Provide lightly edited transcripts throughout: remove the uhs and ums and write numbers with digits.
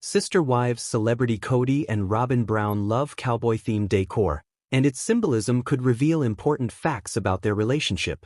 Sister wives celebrity Kody and Robyn Brown love cowboy-themed decor, and its symbolism could reveal important facts about their relationship.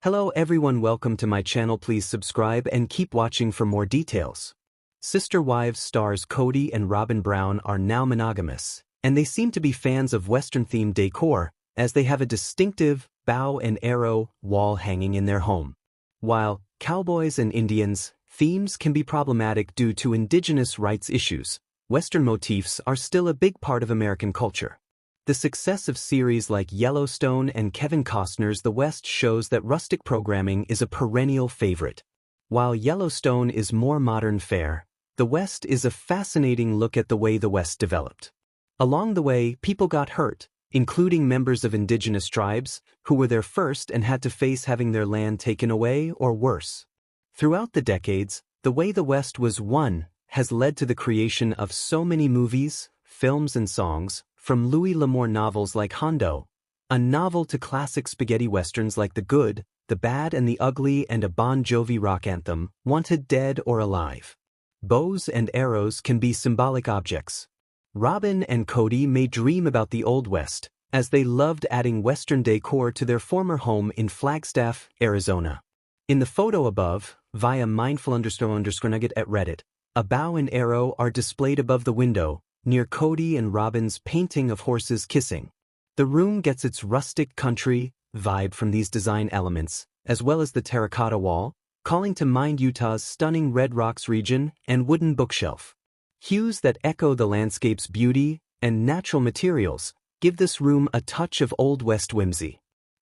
Hello everyone, welcome to my channel. Please subscribe and keep watching for more details. Sister Wives stars Kody and Robyn Brown are now monogamous, and they seem to be fans of Western-themed decor, as they have a distinctive bow and arrow wall hanging in their home. While cowboys and Indians themes can be problematic due to indigenous rights issues, Western motifs are still a big part of American culture. The success of series like Yellowstone and Kevin Costner's The West shows that rustic programming is a perennial favorite. While Yellowstone is more modern fare, The West is a fascinating look at the way the West developed. Along the way, people got hurt, including members of indigenous tribes, who were there first and had to face having their land taken away or worse. Throughout the decades, the way the West was won has led to the creation of so many movies, films and songs, from Louis L'Amour novels like Hondo, a novel to classic spaghetti westerns like The Good, The Bad and the Ugly, and a Bon Jovi rock anthem, Wanted Dead or Alive. Bows and arrows can be symbolic objects. Robyn and Kody may dream about the Old West, as they loved adding Western decor to their former home in Flagstaff, Arizona. In the photo above, via mindful__nugget at Reddit, a bow and arrow are displayed above the window, near Kody and Robyn's painting of horses kissing. The room gets its rustic country vibe from these design elements, as well as the terracotta wall, calling to mind Utah's stunning Red Rocks region and wooden bookshelf. Hues that echo the landscape's beauty and natural materials give this room a touch of Old West whimsy.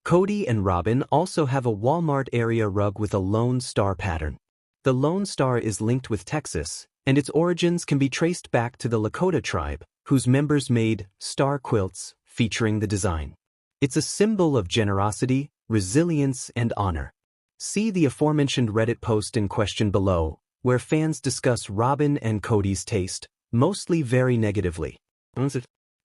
Kody and Robyn also have a Walmart area rug with a Lone Star pattern. The Lone Star is linked with Texas, and its origins can be traced back to the Lakota tribe, whose members made star quilts featuring the design. It's a symbol of generosity, resilience, and honor. See the aforementioned Reddit post in question below, where fans discuss Robyn and Kody's taste, mostly very negatively.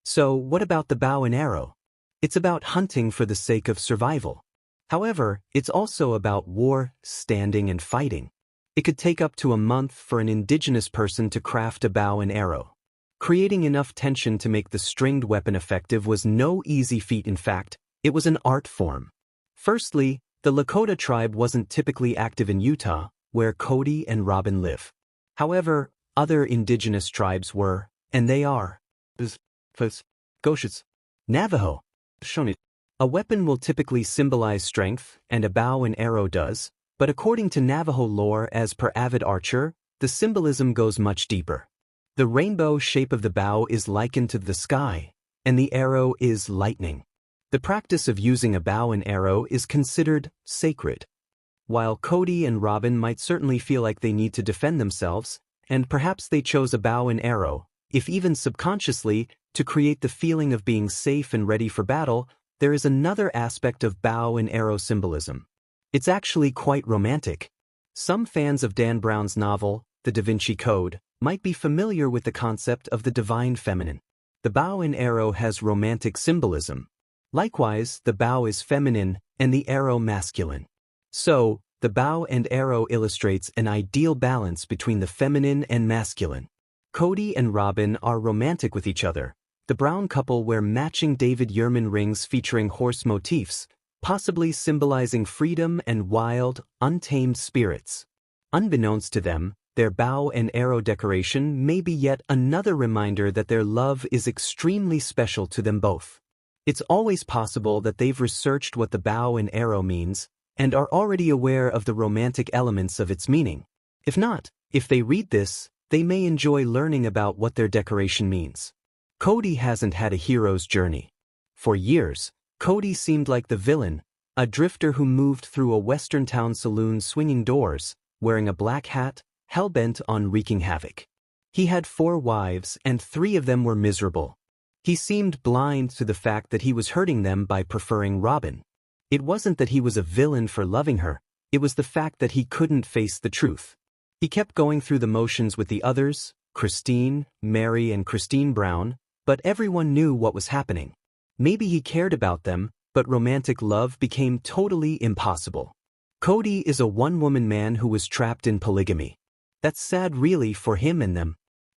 So, what about the bow and arrow? It's about hunting for the sake of survival. However, it's also about war, standing, and fighting. It could take up to a month for an indigenous person to craft a bow and arrow. Creating enough tension to make the stringed weapon effective was no easy feat. In fact, it was an art form. Firstly, the Lakota tribe wasn't typically active in Utah, where Kody and Robyn live. However, other indigenous tribes were, and they are, Navajo. A weapon will typically symbolize strength, and a bow and arrow does, but according to Navajo lore, as per avid archer, the symbolism goes much deeper. The rainbow shape of the bow is likened to the sky, and the arrow is lightning. The practice of using a bow and arrow is considered sacred. While Kody and Robyn might certainly feel like they need to defend themselves, and perhaps they chose a bow and arrow, if even subconsciously, to create the feeling of being safe and ready for battle, there is another aspect of bow and arrow symbolism. It's actually quite romantic. Some fans of Dan Brown's novel, The Da Vinci Code, might be familiar with the concept of the divine feminine. The bow and arrow has romantic symbolism. Likewise, the bow is feminine and the arrow masculine. So, the bow and arrow illustrates an ideal balance between the feminine and masculine. Kody and Robyn are romantic with each other. The Brown couple wear matching David Yurman rings featuring horse motifs, possibly symbolizing freedom and wild, untamed spirits. Unbeknownst to them, their bow and arrow decoration may be yet another reminder that their love is extremely special to them both. It's always possible that they've researched what the bow and arrow means, and are already aware of the romantic elements of its meaning. If not, if they read this, they may enjoy learning about what their decoration means. Kody hasn't had a hero's journey. For years, Kody seemed like the villain, a drifter who moved through a western town saloon swinging doors, wearing a black hat, hell-bent on wreaking havoc. He had 4 wives and 3 of them were miserable. He seemed blind to the fact that he was hurting them by preferring Robyn. It wasn't that he was a villain for loving her, it was the fact that he couldn't face the truth. He kept going through the motions with the others, Christine, Mary and Christine Brown, but everyone knew what was happening. Maybe he cared about them, but romantic love became totally impossible. Kody is a one-woman man who was trapped in polygamy. That's sad really for him and them.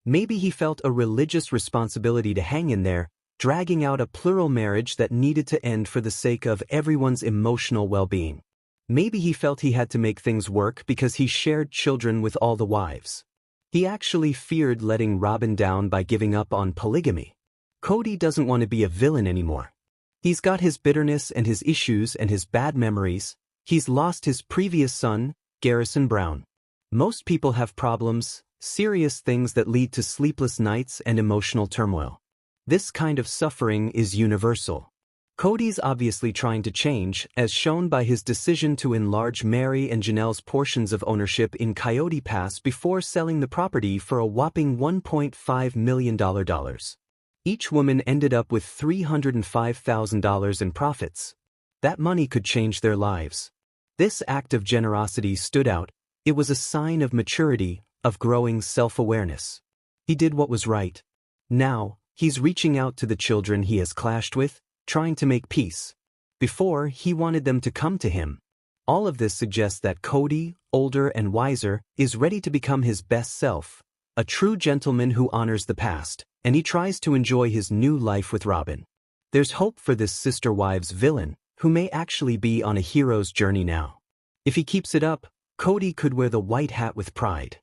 Maybe he felt a religious responsibility to hang in there, dragging out a plural marriage that needed to end for the sake of everyone's emotional well-being. Maybe he felt he had to make things work because he shared children with all the wives. He actually feared letting Robyn down by giving up on polygamy. Kody doesn't want to be a villain anymore. He's got his bitterness and his issues and his bad memories. He's lost his previous son, Garrison Brown. Most people have problems, serious things that lead to sleepless nights and emotional turmoil. This kind of suffering is universal. Kody's obviously trying to change, as shown by his decision to enlarge Mary and Janelle's portions of ownership in Coyote Pass before selling the property for a whopping $1.5 million. Each woman ended up with $305,000 in profits. That money could change their lives. This act of generosity stood out. It was a sign of maturity, of growing self-awareness. He did what was right. Now, he's reaching out to the children he has clashed with, trying to make peace. Before, he wanted them to come to him. All of this suggests that Kody, older and wiser, is ready to become his best self, a true gentleman who honors the past, and he tries to enjoy his new life with Robyn. There's hope for this sister wives villain, who may actually be on a hero's journey now. If he keeps it up, Kody could wear the white hat with pride.